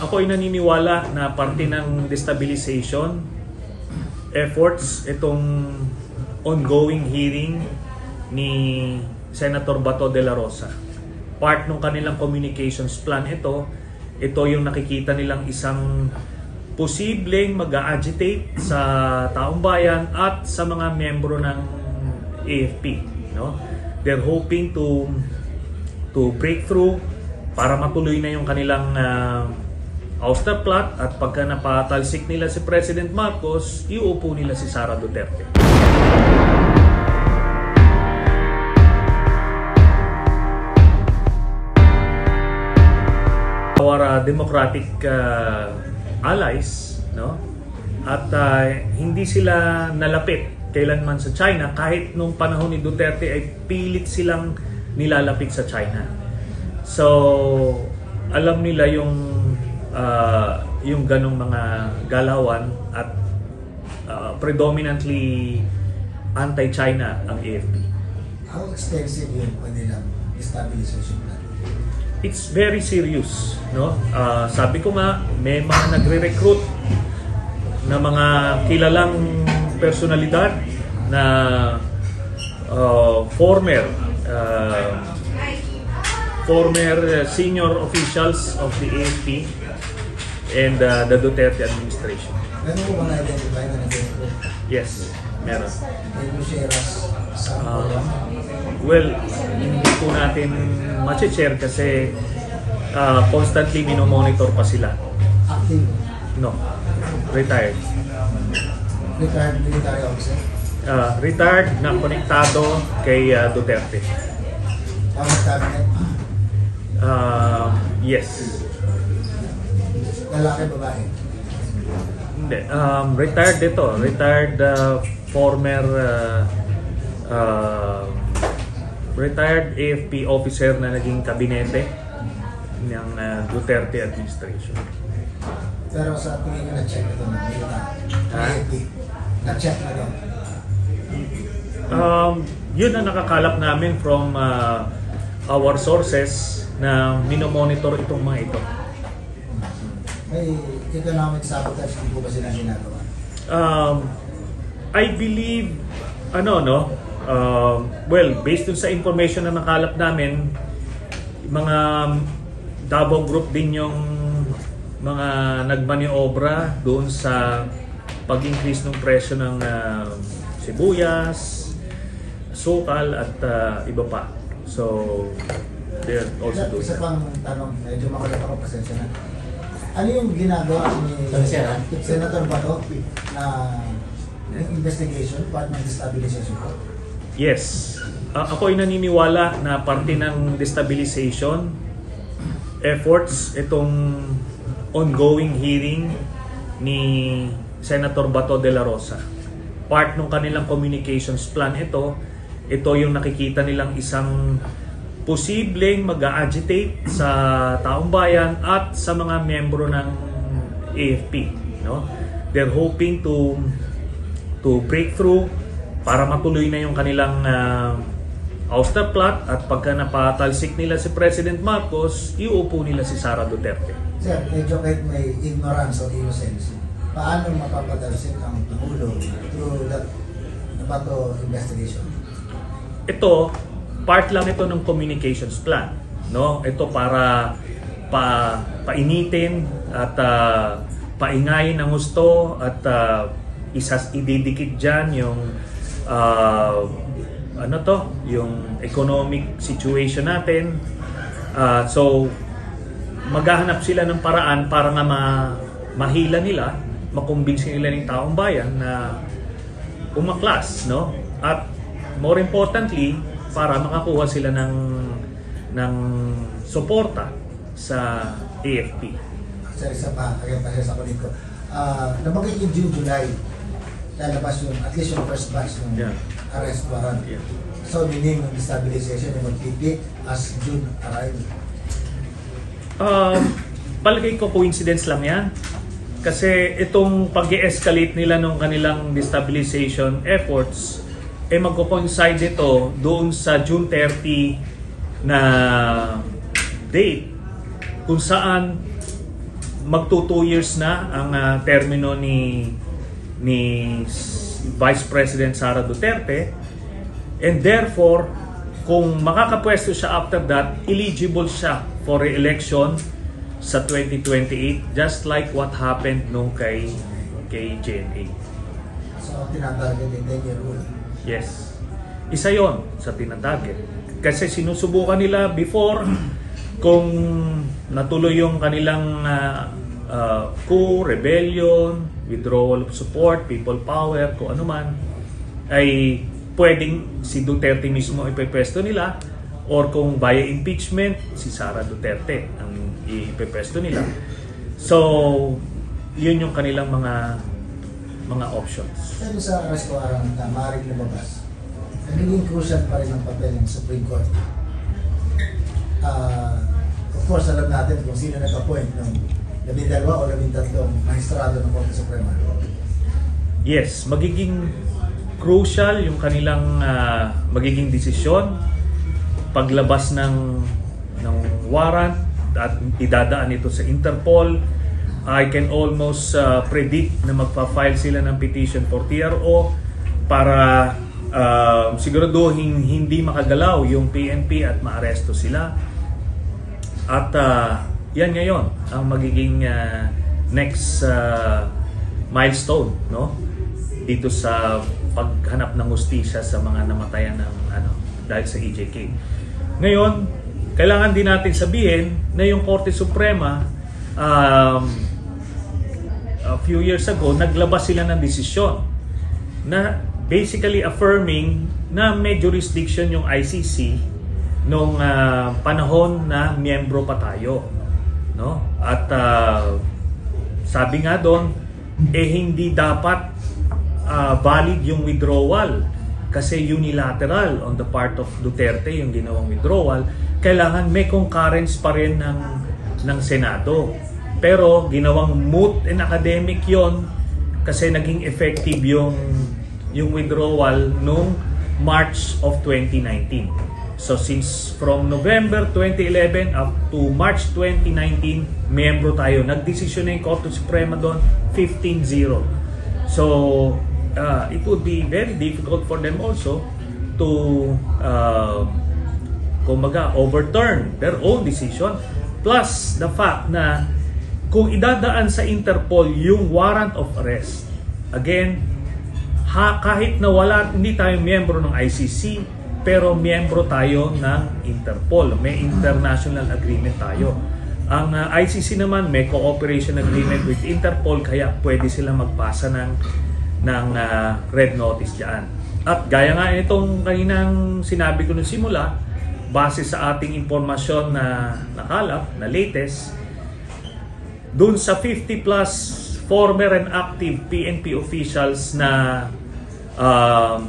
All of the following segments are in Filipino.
Ako ay naniniwala na parte ng destabilization efforts itong ongoing hearing ni Senator Bato de la Rosa. Part ng kanilang communications plan ito yung nakikita nilang isang posibleng mag-agitate sa taong bayan at sa mga miyembro ng AFP. No? They're hoping to break through para matuloy na yung kanilang ouster plot, at pagka napatalsik nila si President Marcos, iuupo nila si Sara Duterte. Our democratic allies, no? At hindi sila nalapit kailanman sa China, kahit nung panahon ni Duterte ay pilit silang nilalapit sa China. So, alam nila yung ganong mga galawan, at predominantly anti-China ang AFP. How extensive yung kanilang stabilization plan? It's very serious, no? Sabi ko nga, may mga nagre-recruit na mga kilalang personalidad na former senior officials of the AFP and the Duterte administration. Meron mo ba na-identify na nag-recruit? Yes, meron. Can you share us some well, hindi po natin ma-share kasi constantly minomonitor pa sila. active? No, retired. Retired military officer? Retired na konektado kay Duterte. Cabinet? Yes. Lalaki, babae? Hindi. Retired ito. Retired former retired AFP officer na naging kabinete ng Duterte administration. Pero sa tingin nyo na-check ito ng AFP? Na-check na doon? Yun ang nakakalap namin from our sources na minomonitor itong mga ito. May economic sabotage, hindi po ba sila ginagawa? I believe, well, based dun sa information na nakalap namin, mga Davao Group din yung mga nagmaniobra doon sa pag-increase ng presyo ng sibuyas, sukal at iba pa. So, they're also doing Isa pang tanong, medyo makulit ako, pasensya na. Ano yung ginagawa ni Senator Bato na investigation, part ng destabilization ko? Yes. Ako ay naniniwala na parte ng destabilization efforts itong ongoing hearing ni Senator Bato de la Rosa. Part ng kanilang communications plan ito yung nakikita nilang isang posibleng mag-agitate sa taong bayan at sa mga miyembro ng AFP, no? They're hoping to break through para matuloy na yung kanilang ouster plot, at pagka napatalsik nila si President Marcos, iuupo nila si Sara Duterte. Sir, medyo kahit may ignorance or innocence, paano mapapadalsik ang Pangulo through that Bato investigation? Ito, part lang ito ng communications plan, no? Ito para painitin at paingayin ang gusto, at ididikit dyan yung yung economic situation natin. So maghahanap sila ng paraan para nga mahila nila, makumbinsi nila ng taong bayan na umaklas, no? At more importantly, para makakuha sila ng suporta sa AFP. Sir, isa pa, kaya pa sa kulit ko. Nabanggit yung June, July, lalabas yung, at least yung first batch ng arrest warrant. Yeah. So, meaning yung destabilization yung magpipik as June arrive. Palagay ko coincidence lang yan. Kasi itong pag-e-escalate nila ng kanilang destabilization efforts, magko-coincide ito doon sa June 30 na date kung saan magto 2 years na ang termino ni Vice President Sara Duterte, and therefore kung makakapwesto siya after that, eligible siya for re-election sa 2028, just like what happened nung kay GNA. So, tinatarget yung 10-year rule. Yes. Isa yon sa tinatarget. Kasi sinusubukan nila before, kung natuloy yung kanilang coup, rebellion, withdrawal of support, people power, kung ano man, ay pwedeng si Duterte mismo ipepwesto nila, or kung via impeachment, si Sara Duterte ang ipepwesto nila. So, yun yung kanilang mga options. Pero sa arrest warrant na maaaring lumabas, nagiging crucial pa rin ang papel ng Supreme Court. Of course, alam natin kung sino nag-appoint ng 12 o 13 maestrado ng Korte Suprema. Yes, magiging crucial yung kanilang magiging desisyon paglabas ng warrant at idadaan ito sa Interpol. I can almost predict na magpa-file sila ng petition for TRO para siguraduhin hindi makagalaw yung PNP at maaresto sila. At yan ngayon ang magiging next milestone, no, dito sa paghanap ng hustisya sa mga namatayan ng dahil sa EJK. Ngayon, kailangan din natin sabihin na yung Korte Suprema a few years ago naglabas sila ng desisyon na basically affirming na may jurisdiction yung ICC nung panahon na miyembro pa tayo, no? At sabi nga doon, hindi dapat valid yung withdrawal kasi unilateral on the part of Duterte yung ginawang withdrawal. Kailangan may concurrence pa rin ng Senado. Pero ginawang moot and academic yon kasi naging effective yung withdrawal nung March of 2019. So since from November 2011 up to March 2019, miyembro tayo. Nagdesisyon na yung Korte Suprema doon, 15-0. So it would be very difficult for them also to overturn their own decision. Plus the fact na kung idadaan sa Interpol yung warrant of arrest, again, kahit na hindi tayo miyembro ng ICC, pero miyembro tayo ng Interpol. May international agreement tayo. Ang ICC naman may cooperation agreement with Interpol, kaya pwede sila magpasa ng red notice dyan. At gaya nga itong kaninang sinabi ko nung simula, base sa ating impormasyon na nakalap, na latest, dun sa 50 plus former and active PNP officials na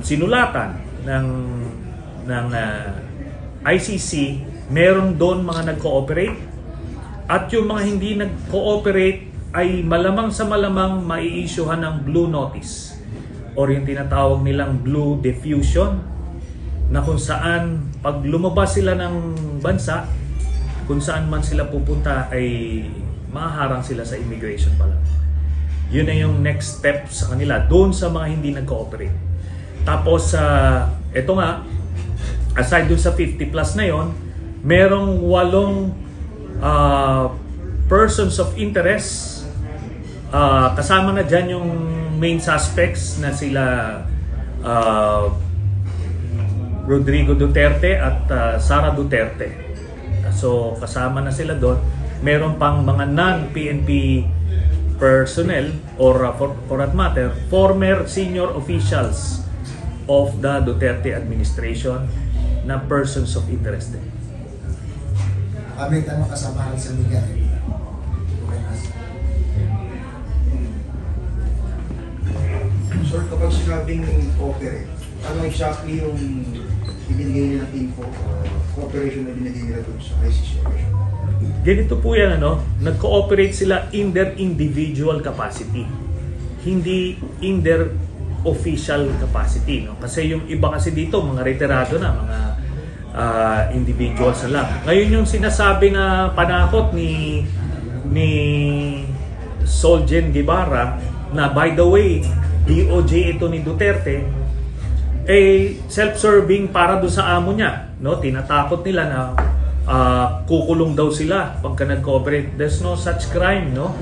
sinulatan ng ICC, meron doon mga nag-cooperate, at yung mga hindi nag-cooperate ay malamang sa malamang mai-issuehan ng blue notice or yung tinatawag nilang blue diffusion, na kung saan pag lumabas sila ng bansa, kung saan man sila pupunta ay mahaharang sila sa immigration pa lang. Yun na yung next step sa kanila doon sa mga hindi nag-cooperate. Tapos eto nga, aside doon sa 50 plus na yon, merong 8 persons of interest. Kasama na dyan yung main suspects na sila Rodrigo Duterte at Sara Duterte. So kasama na sila doon. Meron pang mga non-PNP personnel or for that matter, former senior officials of the Duterte administration na persons of interest. May tanong kasamahan sa media. Sir, kapag sinabing cooperate, ano exactly yung ibinigay nila ng info o cooperation na binigay nila doon sa ICC operation? Ganito po yan, nag-cooperate sila in their individual capacity, hindi in their official capacity, no? Kasi yung iba kasi dito, mga retirado na, mga individuals na lang. Ngayon yung sinasabi na panakot ni Solgen Guevara, na by the way, DOJ ito ni Duterte, self-serving para doon sa amo niya, no? Tinatakot nila na kukulong daw sila pagka nag-cooperate. There's no such crime, no?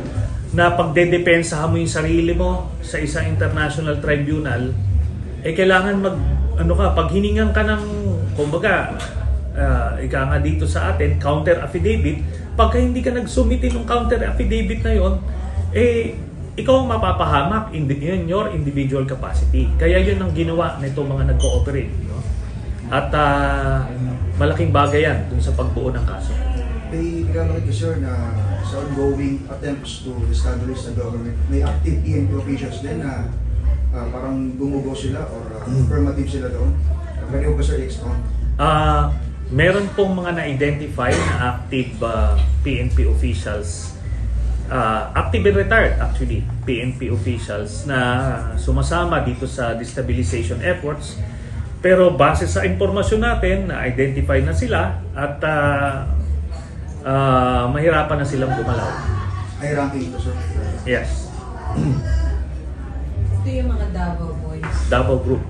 Na pagdedepensahan mo yung sarili mo sa isang international tribunal, kailangan pag hiningan ka ng, kumbaga, ika nga dito sa atin, counter affidavit, pagka hindi ka nagsumiti ng counter affidavit na yon, ikaw ang mapapahamak in your individual capacity. Kaya yun ang ginawa nito mga nag-cooperate, no? At malaking bagay yan dun sa pagbuo ng kaso. May ikamakit ko, sir, na sa ongoing attempts to establish the government, may active PNP officials din na parang gumugo sila or affirmative sila doon. Pwede ko ba, sir, i-expound? Meron pong mga na-identify na active PNP officials, active and retired actually, PNP officials na sumasama dito sa destabilization efforts. Pero base sa impormasyon natin, na-identify na sila at mahirapan na silang gumalaw. Ay, ranking ito, sir? Yes. Ito yung mga Davao Boys. Davao Group.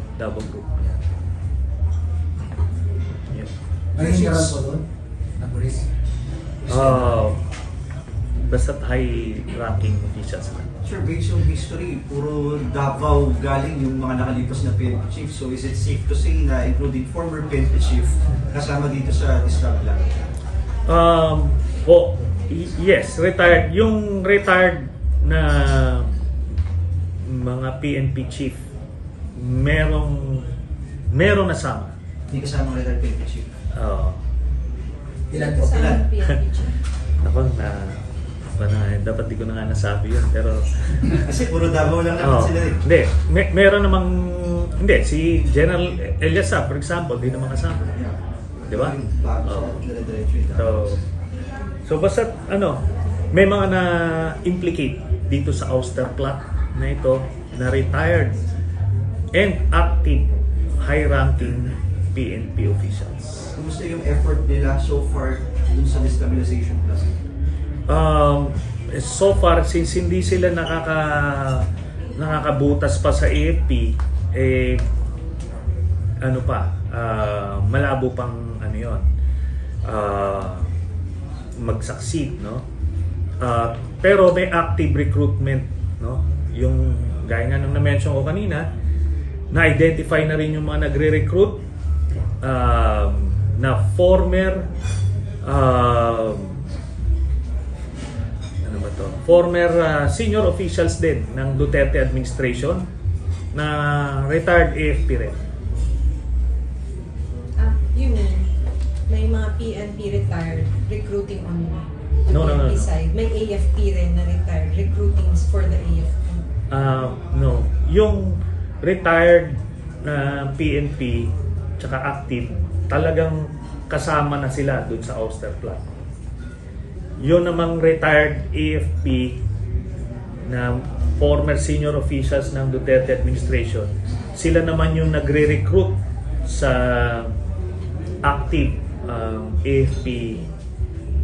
May hiniral po doon na pulis. Basta't high-ranking officials na. Sure, based on history, puro Davao galing yung mga nakalipas na PNP chief. So is it safe to say na including former PNP chief kasama dito sa Distablan? Yes, retired. Yung retired na mga PNP chief, merong nasama. Hindi kasama retired PNP chief. Ilan po? Sa Ilan? PNP chief. Ako dapat di ko na nga nasabi yun, pero Kasi puro Davao lang naman sila eh. hindi, meron namang hindi, si General Eliasa for example, di naman kasama, di ba? Bago sa dire-diretso yun. So basta may mga na-implicate dito sa ouster plot na ito, na retired and active high-ranking PNP officials. Kumusta yung effort nila so far dun sa destabilization plus? So far, since hindi sila nakakabutas pa sa AFP, malabo pang mag-succeed, no? Pero may active recruitment, no? Yung gaya nga nung na-mention ko kanina, na-identify na rin yung mga nagre-recruit na former senior officials din ng Duterte administration na retired AFP rin. You mean, may mga PNP retired recruiting on the No. PNP side. May AFP rin na retired recruiting for the AFP. No. Yung retired na PNP tsaka active, talagang kasama na sila dun sa ouster plot. Yun namang retired AFP na former senior officials ng Duterte administration, sila naman yung nagre-recruit sa active AFP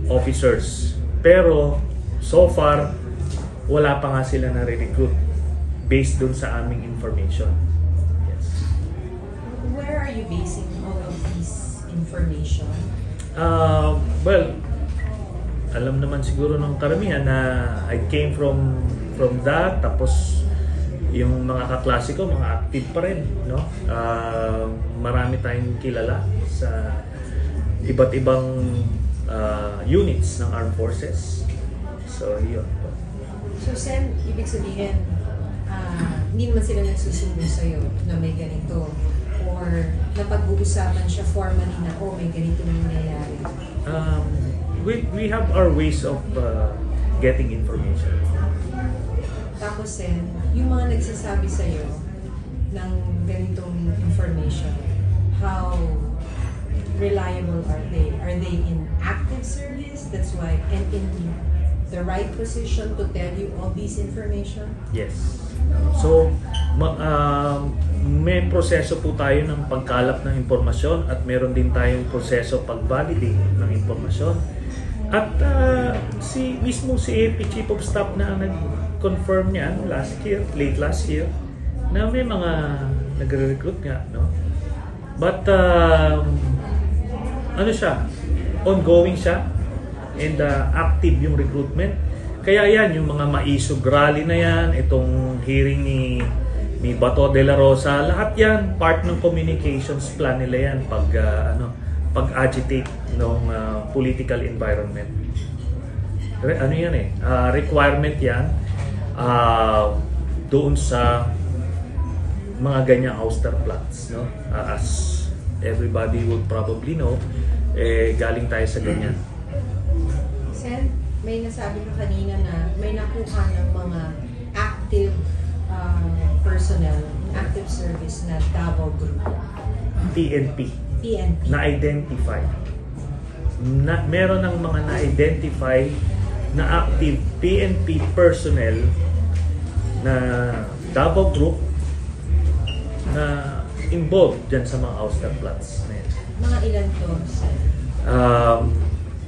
officers. Pero so far, wala pa nga sila na-recruit based dun sa aming information. Yes. Where are you basing all of this information? Well, alam naman siguro ng karamihan na I came from that, tapos yung mga kaklase ko, mga active pa rin, no? Marami tayong kilala sa iba't ibang units ng armed forces. So, yun. So, Sen, ibig sabihin, hindi naman sila nagsusubo sa'yo na may ganito, or napag-uusapan siya formally na, may ganito na nangyayari? We have our ways of getting information. Tapos, Sen, yung mga nagsasabi sa'yo ng ganitong information, how reliable are they? Are they in active service? That's why, and in the right position to tell you all this information? Yes. So, may proseso po tayo ng pagkalap ng impormasyon at meron din tayong proseso pag-validate ng impormasyon. At mismo si AP Chief of Staff na ang confirm niyan late last year, na may mga nagre-recruit nga, no? But ano siya, ongoing siya, and active yung recruitment. Kaya yan, yung mga maisog rally na yan, itong hearing ni Bato de la Rosa, lahat yan part ng communications plan nila yan pag-agitate ng political environment. Ano yan requirement yan doon sa mga ganyang ouster plots, no? As everybody would probably know, galing tayo sa ganyan. Sen, may nasabi ka kanina na may nakuha ng mga active personnel, active service na Davao Group. PNP. PNP. Na-identify. Meron ng mga na-identify na active PNP personnel na Davao Group na involved dyan sa mga ouster plots na yan. Mga ilan to, Sen?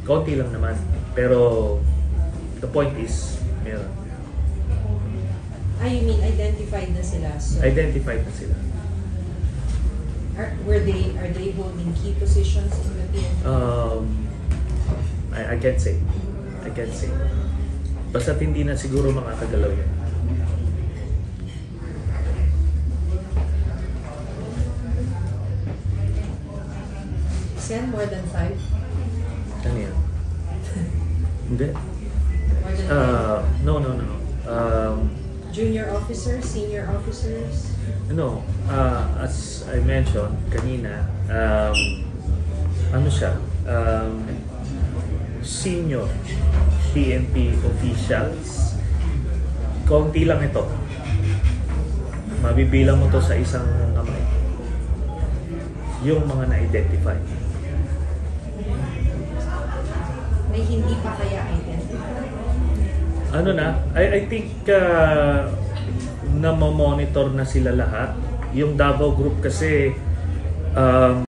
Kaunti lang naman. Pero the point is, meron. You mean identified na sila? So, Identified na sila. are they holding key positions in the PNP? I can't say. Basta't hindi na siguro makakagalaw yan. Sen, more than 5? Ano yan? Hindi. More than 5? No. Junior officers, senior officers? No, as I mentioned kanina, ano siya, senior PNP officials. Kaunti lang ito. Mabibilang mo to sa isang kamay. Yung mga na-identify. May hindi pa kaya identified? Ano na, I think na monitor na sila lahat. Yung Davao Group kasi